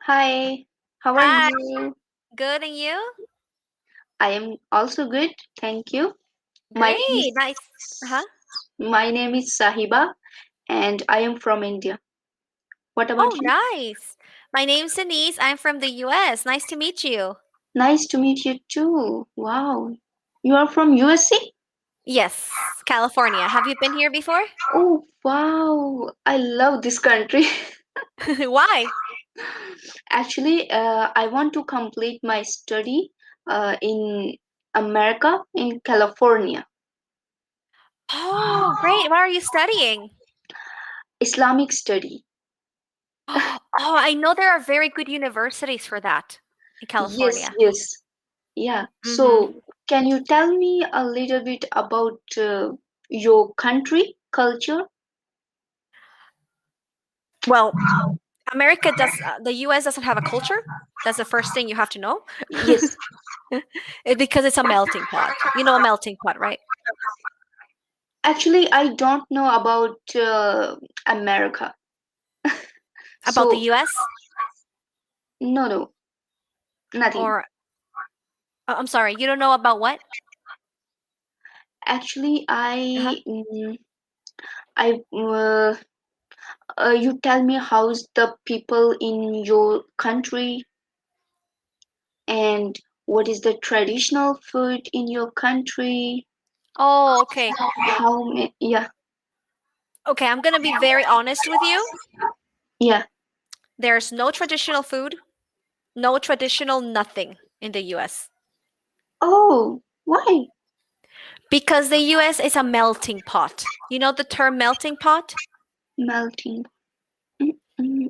Hi, how are Hi, you? good and you? I am also good, thank you. My name Great, is nice. Huh? my name is Sahiba and I am from India. What Oh, about you? nice. My name's Denise. I'm from the US. Nice to meet you. Nice to meet you too. Wow. You are from USA? Yes, California. Have you been here before? Oh, wow. I love this country. Why? Actually, I want to complete my study in America, in California. Oh, great. What are you studying? Islamic study. Oh, I know there are very good universities for that in Yes, California. yes. Yeah. Mm-hmm. So, can you tell me a little bit about your country culture? Well, the US doesn't have a culture. That's the first thing you have to know. Yes. Because it's a melting pot. You know a melting pot, right? Actually, I don't know about America. About the So, US no, no, nothing. or I'm sorry, you don't know about what? Actually, Uh-huh. you tell me how's the people in your country and what is the traditional food in your country? Oh, okay. Yeah, Okay, I'm gonna be very honest with you. yeah. There's no traditional food, no traditional nothing in the US. Oh, why? Because the US is a melting pot. You know the term melting pot? Melting. Mm,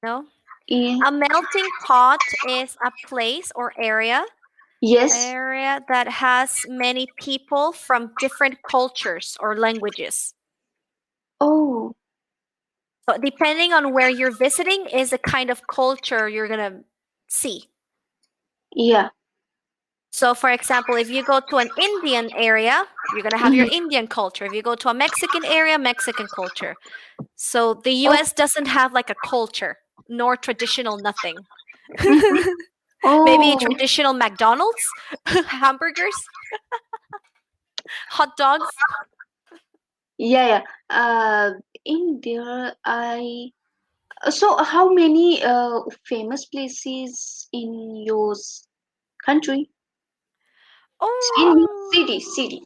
No? yeah. A melting pot is a place or Yes. area that has many people from different cultures or languages. Oh, So depending on where you're visiting is the kind of culture you're gonna see. yeah. So, for example, if you go to an Indian area, you're going to have your Mhm. Indian culture. If you go to a Mexican area, Mexican culture. So, the Oh, US doesn't have like a culture nor traditional nothing. mhm. Maybe Oh, traditional McDonald's, hamburgers, hot dogs. yeah, yeah. In there, so how many famous places in your country? In Oh, city.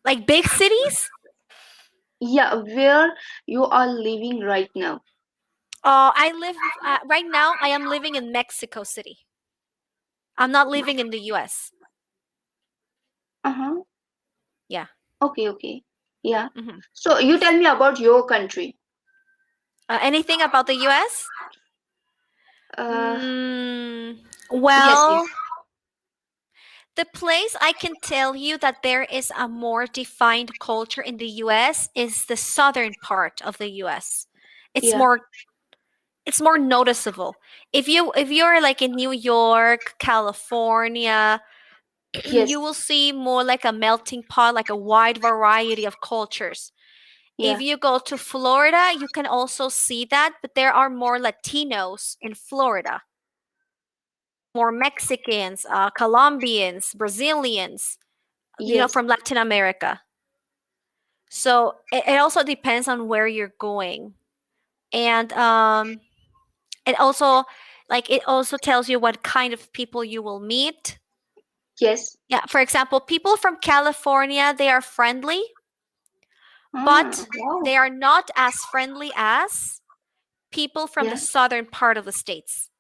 like big cities? Yeah, where you are living right now. I live right now, I am living in Mexico City. I'm not living in the US. Uh-huh. Yeah. Okay, okay. Yeah. Hmm. So you tell me about your country. Anything about the US? Uh, Mm, yes, yes. well, the place I can tell you that there is a more defined culture in the US is the southern part of the US. It's Yeah. more it's more noticeable. If you're like in New York, California, Yes. you will see more like a melting pot, like a wide variety of cultures. If Yeah. you go to Florida, you can also see that, but there are more Latinos in Florida, more Mexicans, Colombians, Brazilians, Yes. from Latin America. So it also depends on where you're going. And it also tells you what kind of people you will meet. Yes. Yeah, for example, people from California, they are friendly, Ah, but wow. they are not as friendly as people from the Yeah. southern part of the states,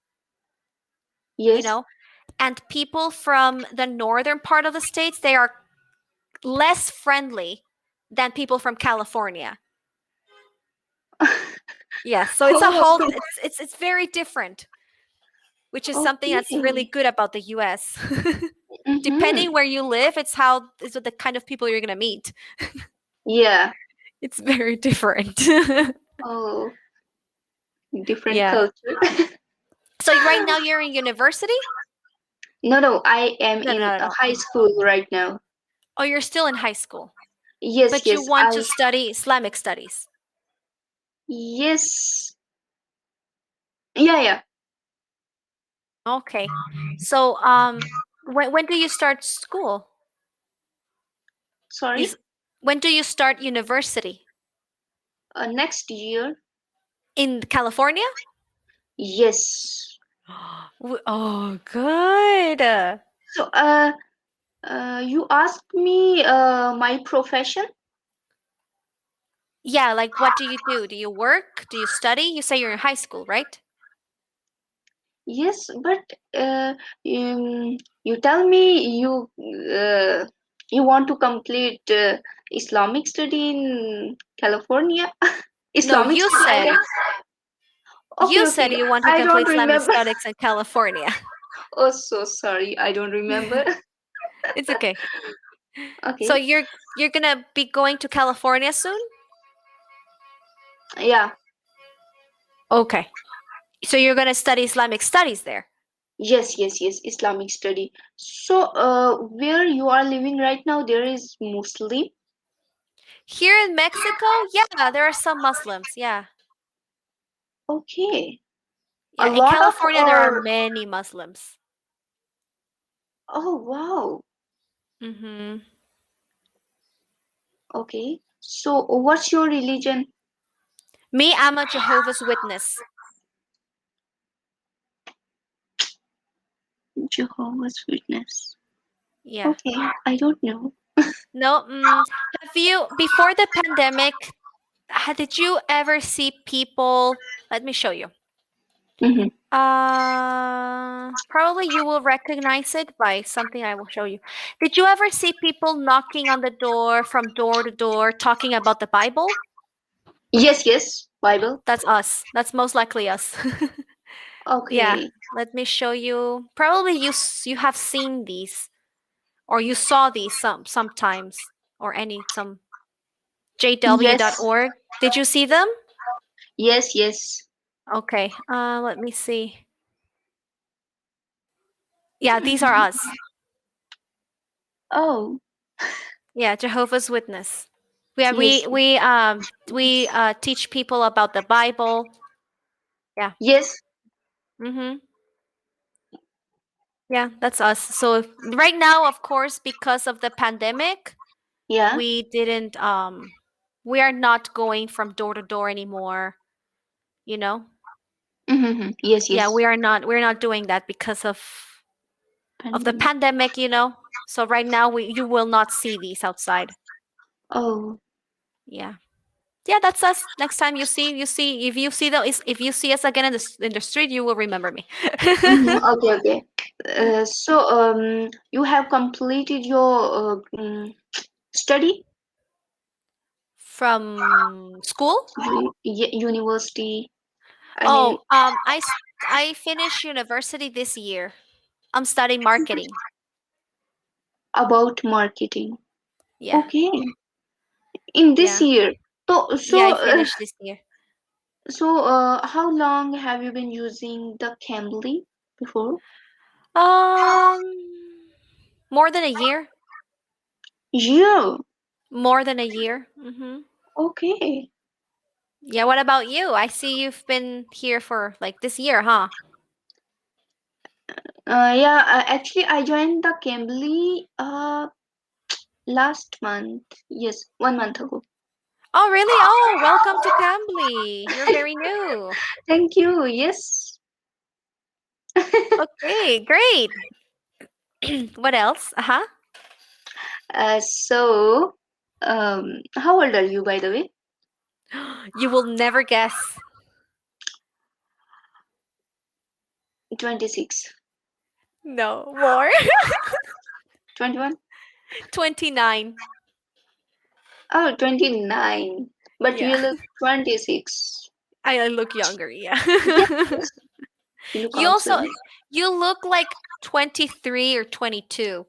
you Yes. know? And people from the northern part of the states, they are less friendly than people from California. Yes, so it's a Oh, whole it's very different, which is something that's really okay. good about the US. Mm-hmm. Depending where you live, it's the kind of people you're going to meet. Yeah. It's very different. Oh, different Yeah. culture. So right now you're in university? No, no, I am No, no, in no, a no. high school right now. Oh, you're still in high school, Yes, but you yes, want to study Islamic studies. yes, yeah, yeah. Okay. So when do you start school? Sorry, Is when do you start university? next year. In California? Yes. Oh, good. So, you asked me my profession. Yeah, like what do you do? Do you work? Do you study? You say you're in high school, right? Yes, but you tell me you want to complete Islamic study in California. No, Islamic you study, I said guess. Okay, you okay. said you want to I complete don't Islamic remember. studies in California. Oh, so sorry. I don't remember. It's okay. So Okay. you're gonna be going to California soon? Yeah. Okay. So you're gonna study Islamic studies there. Yes, yes, yes. Islamic study. So, where you are living right now, there is Muslim. Here in Mexico, yeah, there are some Muslims. Yeah. Okay. A Yeah, in lot of California there are or many Muslims. oh wow. Mhm. Okay. So, what's your religion? Me, I'm a Jehovah's Witness. Jehovah's Witness. Yeah. Okay, I don't know. No, have you before the pandemic, did you ever see people? Let me show you. Mm-hmm. Probably you will recognize it by something I will show you. Did you ever see people knocking on the door from door to door talking about the Bible? Yes, yes. Bible. That's us. That's most likely us. Yeah, Okay. let me show you. Probably you have seen these or you saw these sometimes or any some Yes. jw.org. Did you see them? Yes, yes. Okay. Let me see. Yeah, these are us. Oh, Yeah, Jehovah's Witness. Yeah, yes. we teach people about the Bible. Yeah. Yes. Mhm. Yeah, that's us. So right now, of course, because of the pandemic, Yeah. we didn't we are not going from door to door anymore, you know? Mm-hmm. Yes, Yeah, yes. we're not doing that because of the Pandemic. pandemic, you know. So right now we you will not see these outside. Oh. Yeah. Yeah, that's us. Next time you see if you see if you see us again in in the street, you will remember me. Mm-hmm. Okay, okay. So, you have completed your study, From school? university. I mean, Oh, I finished university this year. I'm studying marketing. about marketing. Yeah. Okay. In this Yeah. year. So, Yeah, so, I finished this year. how long have you been using the Cambly before? Um more than a year. Yeah. More than a year. Mhm. Okay. Yeah, what about you? I see you've been here for like this year, huh? Yeah. Actually, I joined the Cambly last month. Yes, 1 month ago. Oh, really? Oh, welcome to Cambly. You're very new. Thank you. Yes. Okay, great. What else? Uh-huh. So, how old are you, by the way? You will never guess. 26. No, more. 21? 29. Oh, 29. But Yeah. you look 26. I look younger, yeah. Yes, yes. You look You also. also you look like 23 or 22.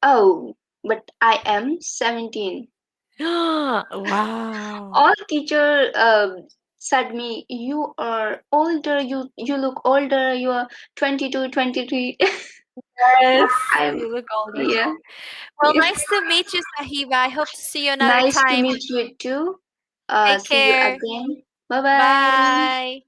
Oh, but I am 17. Wow. All teacher said me, you are older, you look older, you are 22, 23. Yes, I'm, you look older. yeah. Well, Yeah. nice to meet you, Sahiba. I hope to see you another Nice to time. meet you too. Take See you care. again. Bye bye. Bye.